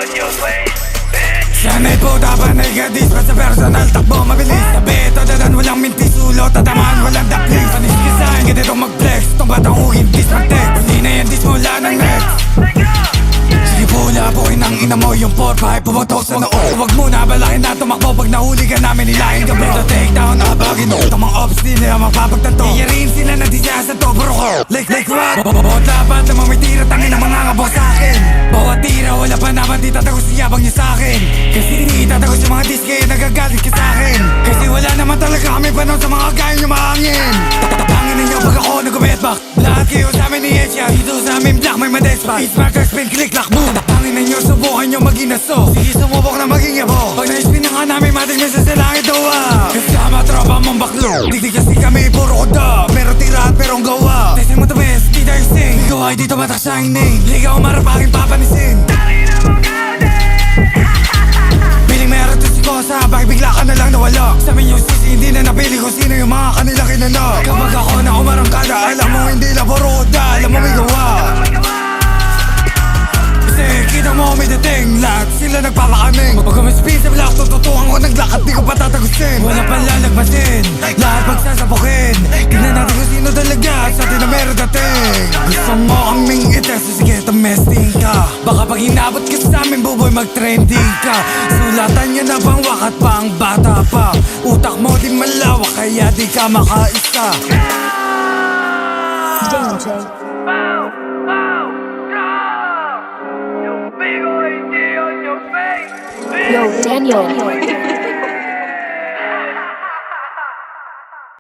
on your face, bitch. Sana'y puta panay ka dispat sa personal, takbo mabilis. Tabi ito dadan, walang minti sulot, tatamaan, walang daplis. Panis ka sa'kin, ganit itong mag-flex. Itong batang hugin, dis mag-text. Huli na yan, dis mo wala ng next. Sige pula, bukin ang ina mo yung 4-5, pumatok sa noo. Huwag muna, balakin na tumakbo. Pag nahuli ka namin, nilahin ka bro. Ito take down, nakabagin mo. Itong mga ops, di nila mapapagtanto. Iyarin sila na disya sa to, bro ko. Like what? Bawat lapat na mamitira, tangin ang mga kabok sa'kin. Bawat tira, wala pa naman, di tatagos yung yabang niya sa'kin. Kasi di tatagos yung mga disk, kaya nagagalit ka sa'kin. Kasi wala naman talaga kami panon sa mga kaya nyo mahangin. Tatangin ninyo pag ako nag-umetback. Lahat kayo sa amin ni Edge, dito sa amin black may madexpack. It's marker, spin, click, lock, boom. Tangin ninyo, subukan nyo maging aso. Sige sumubok na maging yabo. Pag na-spin na ka namin, matik mesa sa langit dawa. Kasama tropa mong baklo. Di kasi kami puro koda. Pero tira at perong gawa. Testing mo to best, di tayo sing. Ikaw ay dito matak sa name. Ligaw marap aking papanisin. Piling meron to si Kosa, bakit bigla ka na lang nawala? Sabi yung sisi, hindi na napili kung sino yung mga kanila kinanap. Kapag ako na umarangkada, alam mo hindi lang puro koda. Alam mo may gawa. Kasi kita mo may dating, lahat sila nagpapakaming. Pag umispin sa black, tututukan ko naglakad, di ko patatagusin. Walang palalagpasin, lahat magsasapukin. Tignan natin kung sino talaga sa atin na meron dating. Gusto mo kaming itest, sige tumesting ka. Baka pag hinabot ka sa amin, buboy mag-trending ka. Sulatan nyo na bang wakat pa ang bata pa. Utak mo di malawak, kaya di ka makaisa. Yo, Daniel.